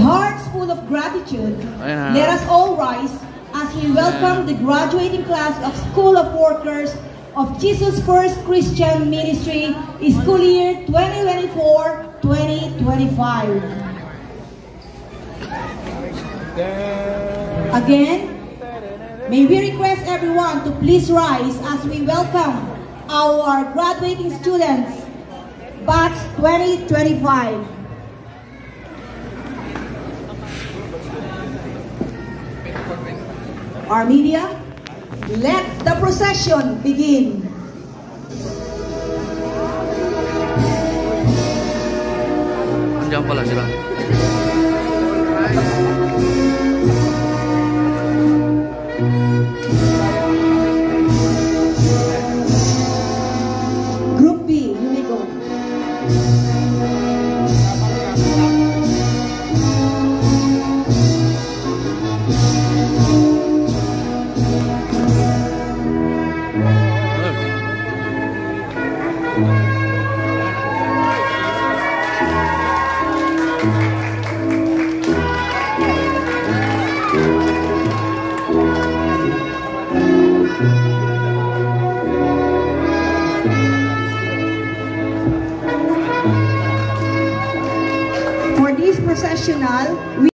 hearts full of gratitude, let us all rise as we welcome the graduating class of School of Workers of Jesus First Christian Ministry, school year 2024-2025. Again, may we request everyone to please rise as we welcome our graduating students, batch 2025. Our media, let the procession begin. Andiyan pala sila. Group B, you may go. For this processional,